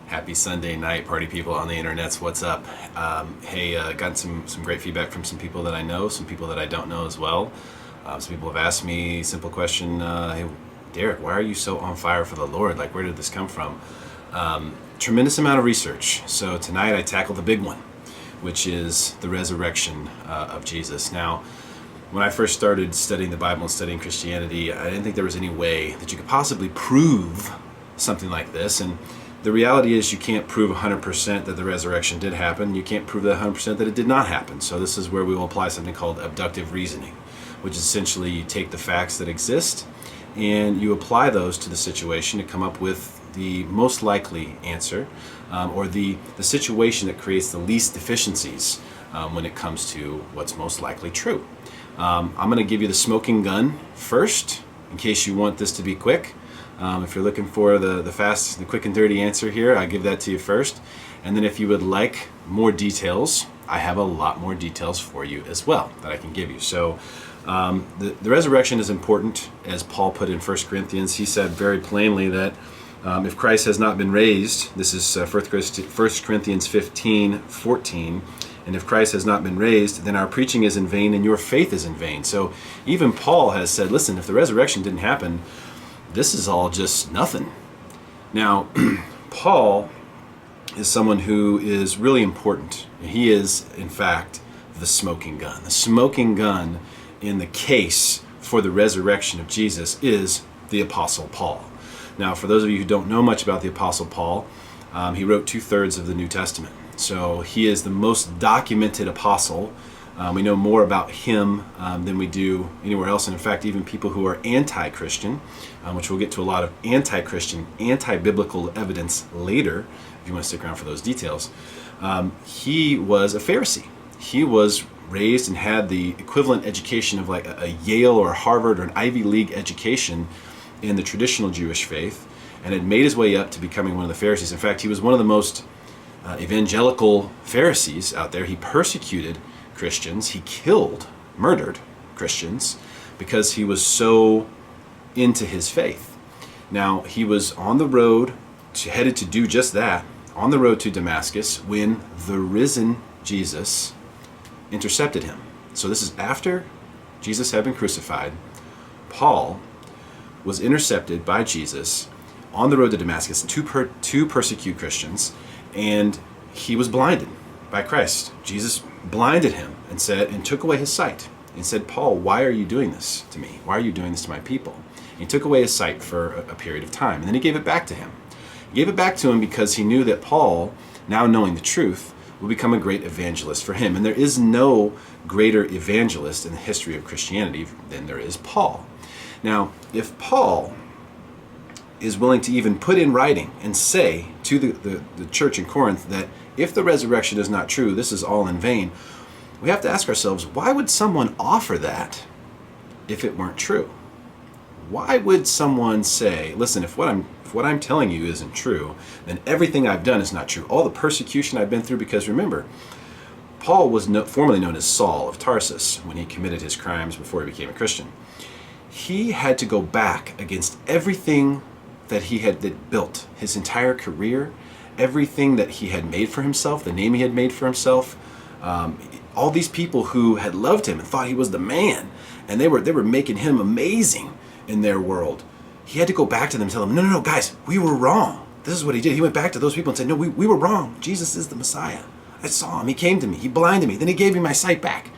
Happy Sunday night, party people on the internets. What's up? Hey, got some great feedback from some people that I know, some people that I don't know as well. Some people have asked me a simple question, hey, Derek, why are you so on fire for the Lord? Like, where did this come from? Tremendous amount of research. So tonight I tackle the big one, which is the resurrection of Jesus. Now, when I first started studying the Bible and studying Christianity, I didn't think there was any way that you could possibly prove something like this. And the reality is you can't prove 100% that the resurrection did happen. You can't prove that 100% that it did not happen. So this is where we will apply something called abductive reasoning, which is essentially you take the facts that exist and you apply those to the situation to come up with the most likely answer, or the situation that creates the least deficiencies when it comes to what's most likely true. I'm going to give you the smoking gun first, in case you want this to be quick. If you're looking for the quick and dirty answer here, I'll give that to you first. And then if you would like more details, I have a lot more details for you as well that I can give you. So the resurrection is important, as Paul put in 1 Corinthians. He said very plainly that if Christ has not been raised, this is 1 Corinthians 15:14, and if Christ has not been raised, then our preaching is in vain and your faith is in vain. So even Paul has said, listen, if the resurrection didn't happen, this is all just nothing. Now, Paul is someone who is really important. He is, in fact, the smoking gun. The smoking gun in the case for the resurrection of Jesus is the Apostle Paul. Now, for those of you who don't know much about the Apostle Paul, he wrote 2/3 of the New Testament. So he is the most documented apostle. We know more about him than we do anywhere else. And in fact, even people who are anti-Christian, which we'll get to a lot of anti-Christian, anti-biblical evidence later, if you want to stick around for those details. He was a Pharisee. He was raised and had the equivalent education of like a Yale or a Harvard or an Ivy League education in the traditional Jewish faith, and had made his way up to becoming one of the Pharisees. In fact, he was one of the most evangelical Pharisees out there. He persecuted Christians. He murdered Christians because he was so into his faith. Now, he was on the road, headed to do just that, on the road to Damascus, when the risen Jesus intercepted him. So this is after Jesus had been crucified. Paul was intercepted by Jesus on the road to Damascus to persecute Christians, and he was blinded by Christ. Jesus blinded him and took away his sight and said, Paul, why are you doing this to me? Why are you doing this to my people? And he took away his sight for a period of time, and then he gave it back to him. He gave it back to him because he knew that Paul, now knowing the truth, will become a great evangelist for him. And there is no greater evangelist in the history of Christianity than there is Paul. Now, if Paul is willing to even put in writing and say to the church in Corinth that if the resurrection is not true, this is all in vain, we have to ask ourselves, why would someone offer that if it weren't true? Why would someone say, listen, if what I'm telling you isn't true, then everything I've done is not true. All the persecution I've been through, because remember, Paul was formerly known as Saul of Tarsus when he committed his crimes before he became a Christian. He had to go back against everything that he had built, his entire career, everything that he had made for himself, the name he had made for himself, all these people who had loved him and thought he was the man, and they were making him amazing in their world. He had to go back to them and tell them, no, guys, we were wrong. This is what he did. He went back to those people and said, no, we were wrong. Jesus is the Messiah. I saw him. He came to me. He blinded me. Then he gave me my sight back.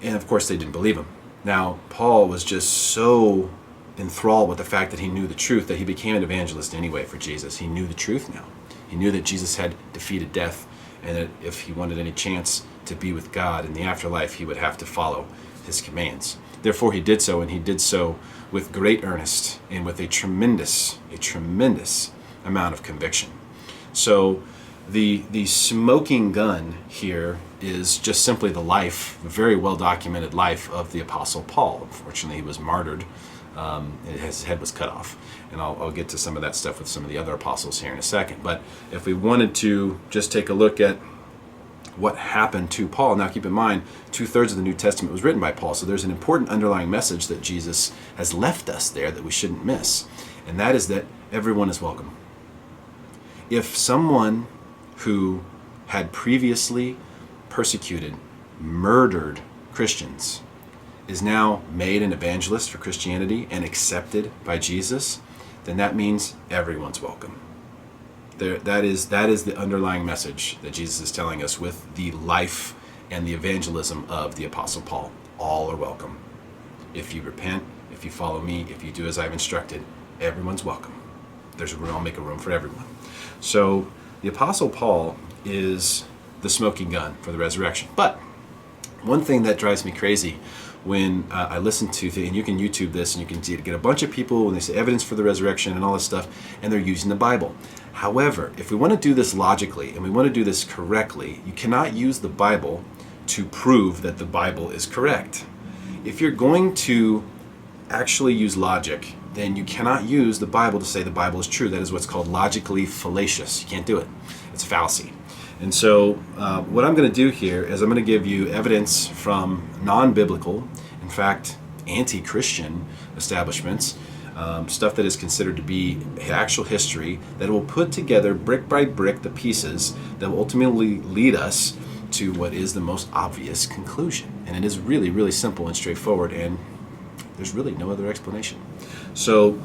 And of course, they didn't believe him. Now, Paul was just so enthralled with the fact that he knew the truth that he became an evangelist anyway for Jesus. He knew the truth now. He knew that Jesus had defeated death, and that if he wanted any chance to be with God in the afterlife, he would have to follow his commands. Therefore, he did so, and he did so with great earnest and with a tremendous amount of conviction. So the smoking gun here is just simply the life, a very well documented life of the Apostle Paul. Unfortunately, he was martyred. His head was cut off. And I'll get to some of that stuff with some of the other apostles here in a second. But if we wanted to just take a look at what happened to Paul, now keep in mind, 2/3 of the New Testament was written by Paul. So there's an important underlying message that Jesus has left us there that we shouldn't miss. And that is that everyone is welcome. If someone who had previously persecuted, murdered Christians is now made an evangelist for Christianity and accepted by Jesus, then that means everyone's welcome. That is the underlying message that Jesus is telling us with the life and the evangelism of the Apostle Paul. All are welcome. If you repent, if you follow me, if you do as I've instructed, everyone's welcome. There's a room, I'll make a room for everyone. So the Apostle Paul is the smoking gun for the resurrection. But one thing that drives me crazy when I listen to things, and you can YouTube this, and you can get a bunch of people when they say evidence for the resurrection and all this stuff, and they're using the Bible. However, if we want to do this logically and we want to do this correctly, you cannot use the Bible to prove that the Bible is correct. If you're going to actually use logic, then you cannot use the Bible to say the Bible is true. That is what's called logically fallacious. You can't do it. It's a fallacy. And so what I'm going to do here is I'm going to give you evidence from non-biblical, in fact, anti-Christian establishments, stuff that is considered to be actual history, that will put together brick by brick the pieces that will ultimately lead us to what is the most obvious conclusion. And it is really, really simple and straightforward, and there's really no other explanation. So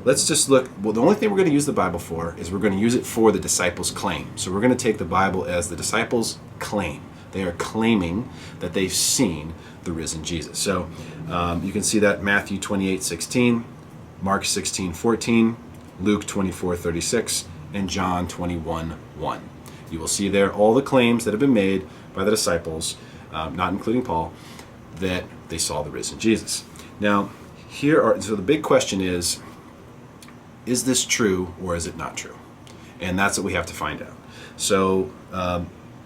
let's just look. Well, the only thing we're going to use the Bible for is we're going to use it for the disciples' claim. So we're going to take the Bible as the disciples' claim. They are claiming that they've seen the risen Jesus. So you can see that Matthew 28:16, Mark 16:14, Luke 24:36, and John 21:1. You will see there all the claims that have been made by the disciples, not including Paul, that they saw the risen Jesus. Now, so the big question is this true or is it not true? And that's what we have to find out. So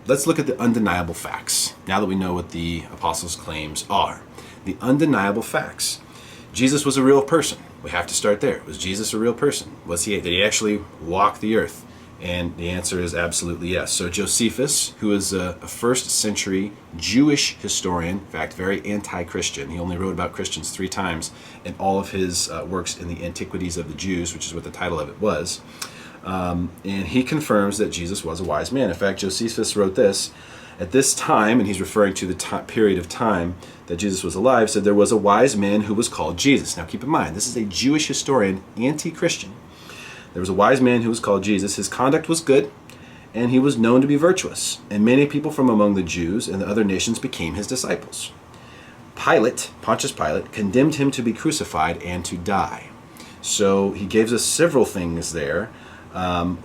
let's look at the undeniable facts, now that we know what the apostles' claims are. The undeniable facts. Jesus was a real person. We have to start there. Was Jesus a real person? Did he actually walk the earth? And the answer is absolutely yes. So Josephus, who is a first century Jewish historian, in fact, very anti-Christian. He only wrote about Christians 3 times in all of his works in the Antiquities of the Jews, which is what the title of it was. And he confirms that Jesus was a wise man. In fact, Josephus wrote this. At this time, and he's referring to the period of time that Jesus was alive, said there was a wise man who was called Jesus. Now keep in mind, this is a Jewish historian, anti-Christian. There was a wise man who was called Jesus. His conduct was good, and he was known to be virtuous. And many people from among the Jews and the other nations became his disciples. Pontius Pilate, condemned him to be crucified and to die. So he gives us several things there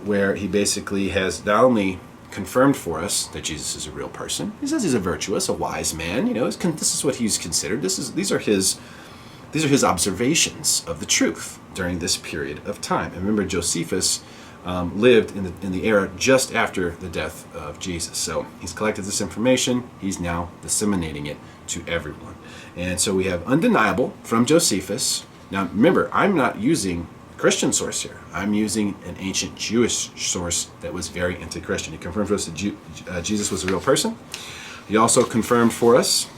where he basically has not only confirmed for us that Jesus is a real person. He says he's a virtuous, a wise man. You know, this is what he's considered. These are his observations of the truth during this period of time. And remember, Josephus lived in the era just after the death of Jesus. So he's collected this information. He's now disseminating it to everyone. And so we have undeniable from Josephus. Now remember, I'm not using a Christian source here. I'm using an ancient Jewish source that was very anti-Christian. He confirmed for us that Jesus was a real person. He also confirmed for us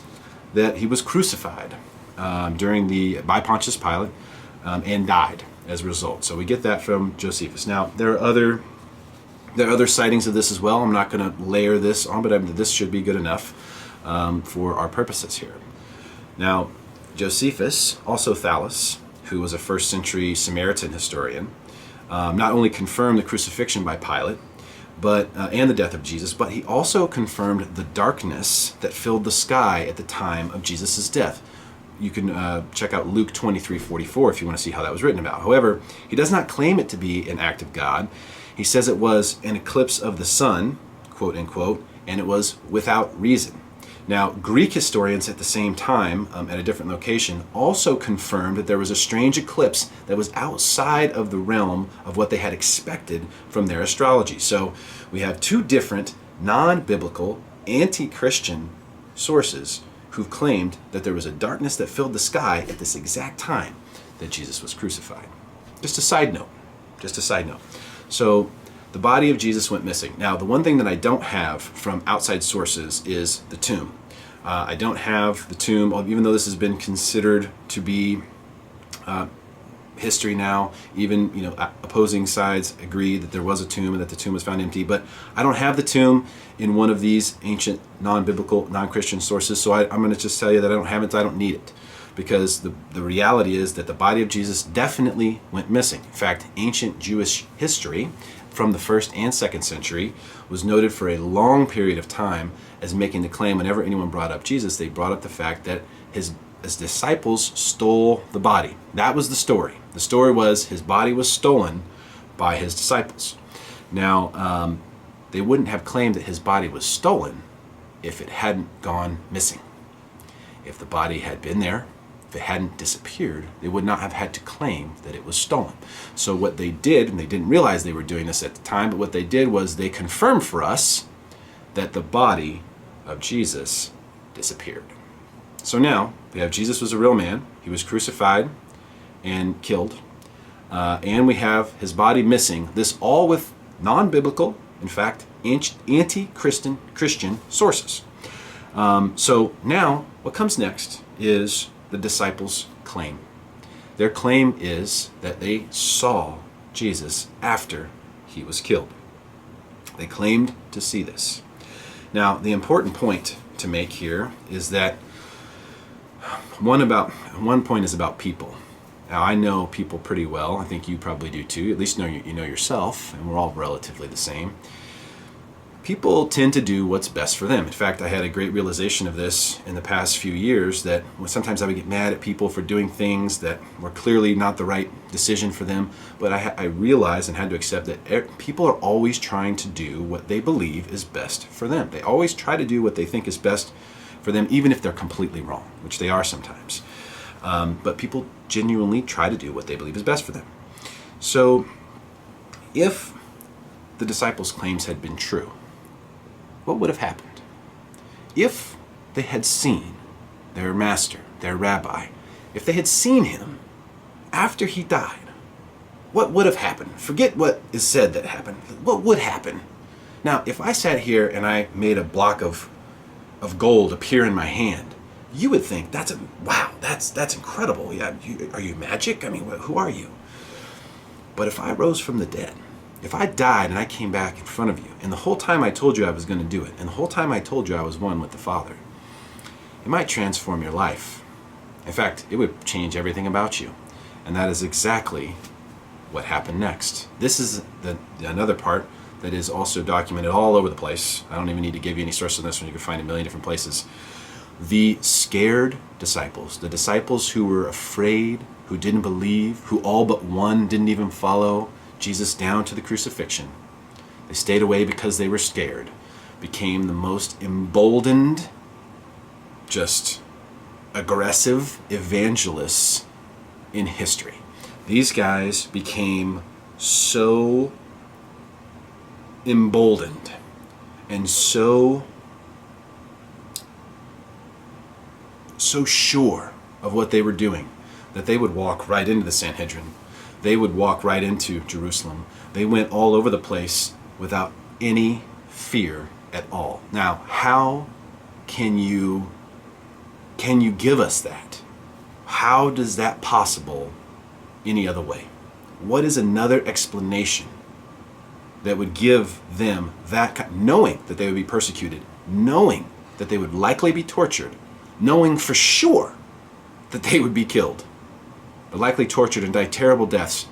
that he was crucified by Pontius Pilate and died as a result. So we get that from Josephus. Now there are other sightings of this as well. I'm not going to layer this on, but this should be good enough for our purposes here. Now Josephus, also Thallus, who was a first century Samaritan historian, not only confirmed the crucifixion by Pilate, and the death of Jesus, but he also confirmed the darkness that filled the sky at the time of Jesus' death. You can check out Luke 23:44 if you want to see how that was written about. However, he does not claim it to be an act of God. He says it was an eclipse of the sun, quote unquote, and it was without reason. Now, Greek historians at the same time, at a different location, also confirmed that there was a strange eclipse that was outside of the realm of what they had expected from their astrology. So we have 2 different non-biblical, anti-Christian sources who've claimed that there was a darkness that filled the sky at this exact time that Jesus was crucified. Just a side note. So the body of Jesus went missing. Now, the one thing that I don't have from outside sources is the tomb. I don't have the tomb, even though this has been considered to be history now. Even opposing sides agree that there was a tomb and that the tomb was found empty. But I don't have the tomb in one of these ancient, non-biblical, non-Christian sources. So I'm going to just tell you that I don't have it. I don't need it, because the reality is that the body of Jesus definitely went missing. In fact, ancient Jewish history from the 1st and 2nd century was noted for a long period of time as making the claim, whenever anyone brought up Jesus, they brought up the fact that his disciples stole the body. That was the story. The story was his body was stolen by his disciples. Now, they wouldn't have claimed that his body was stolen if it hadn't gone missing. If the body had been there, if it hadn't disappeared, they would not have had to claim that it was stolen. So what they did, and they didn't realize they were doing this at the time, but what they did was they confirmed for us that the body of Jesus disappeared. So now we have Jesus was a real man. He was crucified and killed. And we have his body missing. This all with non-biblical, in fact, anti-Christian sources. So now what comes next is the disciples' claim. Their claim is that they saw Jesus after he was killed. They claimed to see this. Now, the important point to make here is that one point is about people. Now, I know people pretty well. I think you probably do too. At least you know yourself, and we're all relatively the same. People tend to do what's best for them. In fact, I had a great realization of this in the past few years, that sometimes I would get mad at people for doing things that were clearly not the right decision for them. But I realized and had to accept that people are always trying to do what they believe is best for them. They always try to do what they think is best for them, even if they're completely wrong, which they are sometimes. But people genuinely try to do what they believe is best for them. So if the disciples' claims had been true, what would have happened? If they had seen their master, their rabbi, if they had seen him after he died, what would have happened? Forget what is said that happened. What would happen? Now, if I sat here and I made a block of gold appear in my hand, you would think, that's incredible. Yeah, are you magic? I mean, who are you? But if I rose from the dead, if I died and I came back in front of you, and the whole time I told you I was going to do it, and the whole time I told you I was one with the Father, it might transform your life. In fact, it would change everything about you. And that is exactly what happened next. This is another part that is also documented all over the place. I don't even need to give you any source on this one. You can find a million different places. The scared disciples, the disciples who were afraid, who didn't believe, who all but one didn't even follow Jesus down to the crucifixion. They stayed away because they were scared, became the most emboldened, just aggressive evangelists in history. These guys became so emboldened and so sure of what they were doing that they would walk right into the Sanhedrin. They would walk right into Jerusalem. They went all over the place without any fear at all. Now, how can you give us that? How does that possible any other way? What is another explanation that would give them that, knowing that they would be persecuted, knowing that they would likely be tortured, knowing for sure that they would be killed, but likely tortured and die terrible deaths?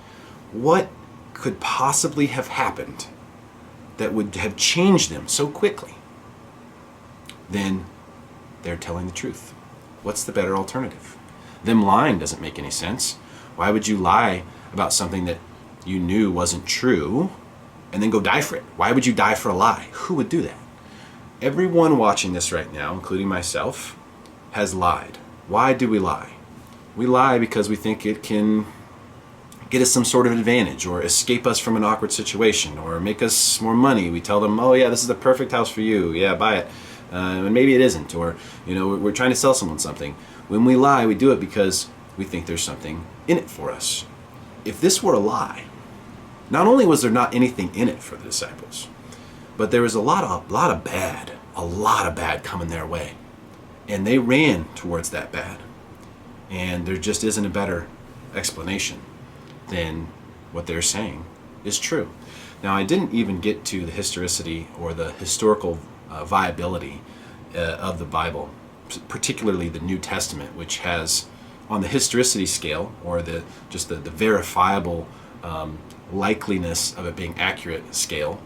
What could possibly have happened that would have changed them so quickly? Then they're telling the truth. What's the better alternative? Them lying doesn't make any sense. Why would you lie about something that you knew wasn't true and then go die for it? Why would you die for a lie? Who would do that? Everyone watching this right now, including myself, has lied. Why do we lie? We lie because we think it can get us some sort of advantage, or escape us from an awkward situation, or make us more money. We tell them, oh yeah, this is the perfect house for you. Yeah, buy it. And maybe it isn't. Or, we're trying to sell someone something. When we lie, we do it because we think there's something in it for us. If this were a lie, not only was there not anything in it for the disciples, but there was a lot of bad coming their way. And they ran towards that bad. And there just isn't a better explanation. then what they're saying is true. Now, I didn't even get to the historicity or the historical viability of the Bible, particularly the New Testament, which has, on the historicity scale, or the verifiable likeliness of it being accurate scale,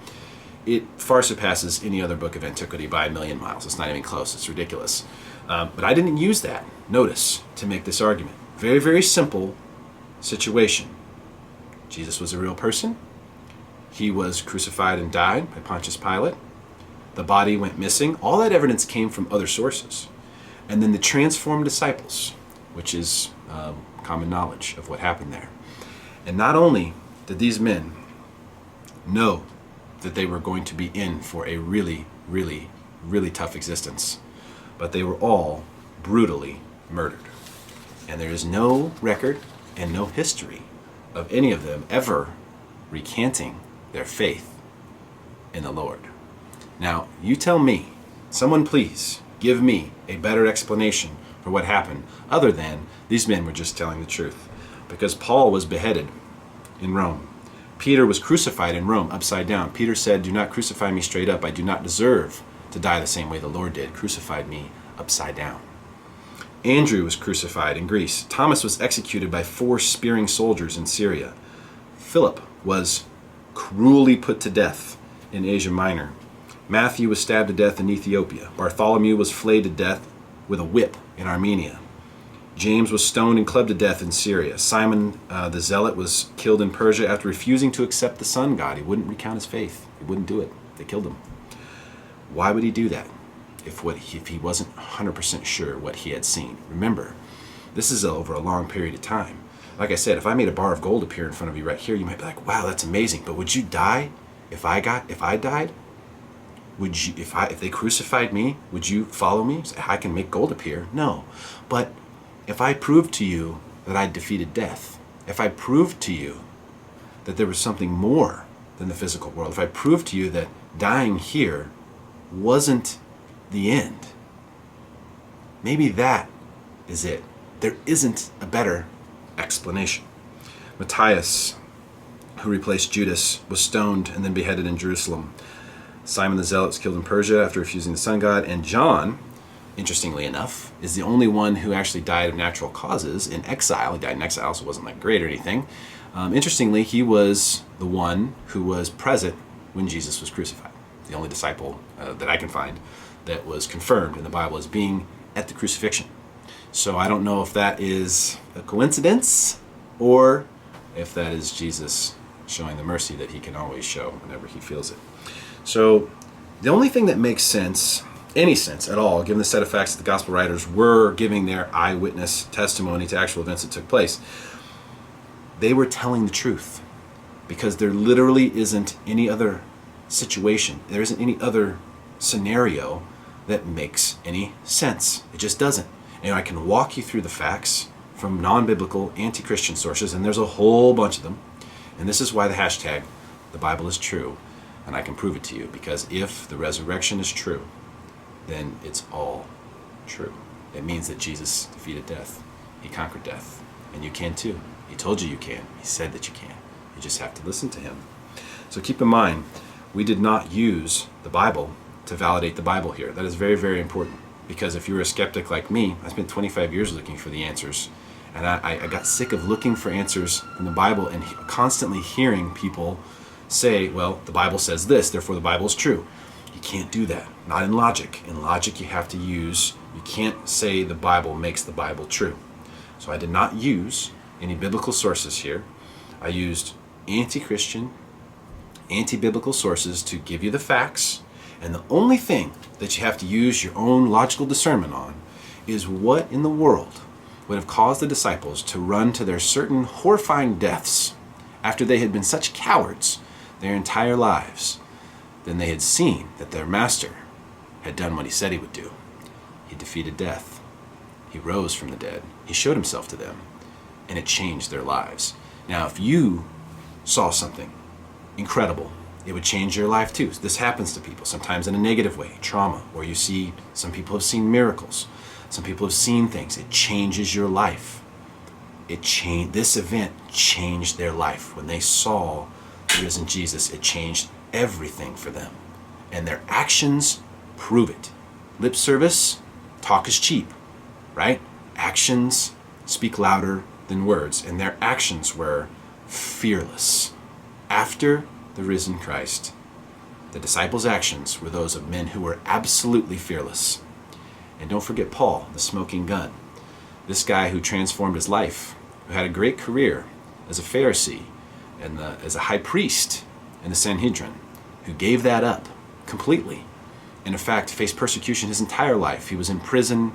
it far surpasses any other book of antiquity by a million miles. It's not even close. It's ridiculous. But I didn't use that, notice, to make this argument. Very, very simple situation. Jesus was a real person. He was crucified and died by Pontius Pilate. The body went missing. All that evidence came from other sources. And then the transformed disciples, which is common knowledge of what happened there. And not only did these men know that they were going to be in for a really, really, really tough existence, but they were all brutally murdered. And there is no record and no history of any of them ever recanting their faith in the Lord. Now, you tell me, someone please give me a better explanation for what happened other than these men were just telling the truth. Because Paul was beheaded in Rome. Peter was crucified in Rome upside down. Peter said, "Do not crucify me straight up. I do not deserve to die the same way the Lord did. Crucified me upside down." Andrew was crucified in Greece. Thomas was executed by 4 spearing soldiers in Syria. Philip was cruelly put to death in Asia Minor. Matthew was stabbed to death in Ethiopia. Bartholomew was flayed to death with a whip in Armenia. James was stoned and clubbed to death in Syria. Simon the Zealot was killed in Persia after refusing to accept the sun god. He wouldn't recount his faith. He wouldn't do it. They killed him. Why would he do that if he wasn't 100% sure what he had seen? Remember, this is over a long period of time. Like I said, if I made a bar of gold appear in front of you right here, you might be like, "Wow, that's amazing." But would you die if I died? Would you, if they crucified me, would you follow me? Say, "I can make gold appear." No. But if I proved to you that I defeated death, if I proved to you that there was something more than the physical world, if I proved to you that dying here wasn't the end, maybe that is it. There isn't a better explanation. Matthias, who replaced Judas, was stoned and then beheaded in Jerusalem. Simon the Zealot was killed in Persia after refusing the sun god. And John, interestingly enough, is the only one who actually died of natural causes in exile. He died in exile, so it wasn't like great or anything. Interestingly, he was the one who was present when Jesus was crucified. The only disciple that I can find that was confirmed in the Bible as being at the crucifixion. So I don't know if that is a coincidence or if that is Jesus showing the mercy that he can always show whenever he feels it. So the only thing that makes sense, any sense at all, given the set of facts that the gospel writers were giving their eyewitness testimony to actual events that took place, they were telling the truth, because there literally isn't any other situation, there isn't any other scenario that makes any sense. It just doesn't. And I can walk you through the facts from non-biblical, anti-Christian sources, and there's a whole bunch of them. And this is why the hashtag, the Bible is true, and I can prove it to you, because if the resurrection is true, then it's all true. It means that Jesus defeated death. He conquered death. And you can too. He told you can. He said that you can. You just have to listen to him. So keep in mind, we did not use the Bible to validate the Bible here. That is very, very important. Because if you're a skeptic like me, I spent 25 years looking for the answers. And I got sick of looking for answers in the Bible and constantly hearing people say, well, the Bible says this, therefore the Bible is true. You can't do that. Not in logic. In logic, you have to use, you can't say the Bible makes the Bible true. So I did not use any biblical sources here. I used anti-Christian, anti-biblical sources to give you the facts. And the only thing that you have to use your own logical discernment on is what in the world would have caused the disciples to run to their certain horrifying deaths after they had been such cowards their entire lives. Then they had seen that their master had done what he said he would do. He defeated death. He rose from the dead. He showed himself to them, and it changed their lives. Now, if you saw something incredible, it would change your life too. This happens to people, sometimes in a negative way, trauma, or you see, some people have seen miracles. Some people have seen things. It changes your life. This event changed their life. When they saw the risen Jesus, it changed everything for them. And their actions prove it. Lip service, talk is cheap, right? Actions speak louder than words, and their actions were fearless. After the risen Christ, the disciples' actions were those of men who were absolutely fearless. And don't forget Paul, the smoking gun. This guy who transformed his life, who had a great career as a Pharisee and as a high priest in the Sanhedrin, who gave that up completely. And in fact, faced persecution his entire life. He was in prison,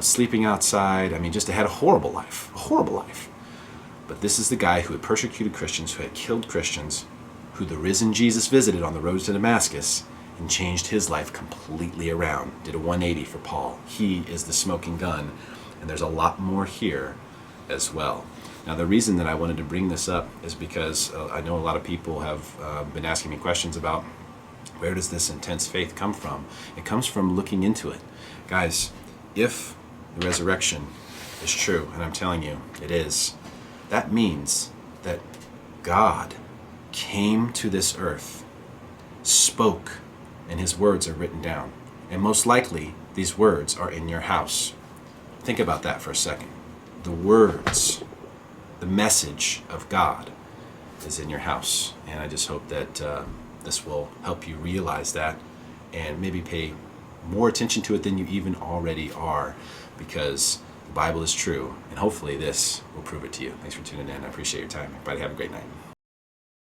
sleeping outside. I mean, just had a horrible life. But this is the guy who had persecuted Christians, who had killed Christians, who the risen Jesus visited on the road to Damascus and changed his life completely around. Did a 180 for Paul. He is the smoking gun, and there's a lot more here as well. Now, the reason that I wanted to bring this up is because I know a lot of people have been asking me questions about where does this intense faith come from? It comes from looking into it. Guys, if the resurrection is true, and I'm telling you it is, that means that God came to this earth, spoke, and his words are written down. And most likely, these words are in your house. Think about that for a second. The words, the message of God is in your house. And I just hope that this will help you realize that and maybe pay more attention to it than you even already are, because the Bible is true, and hopefully this will prove it to you. Thanks for tuning in. I appreciate your time. Everybody have a great night.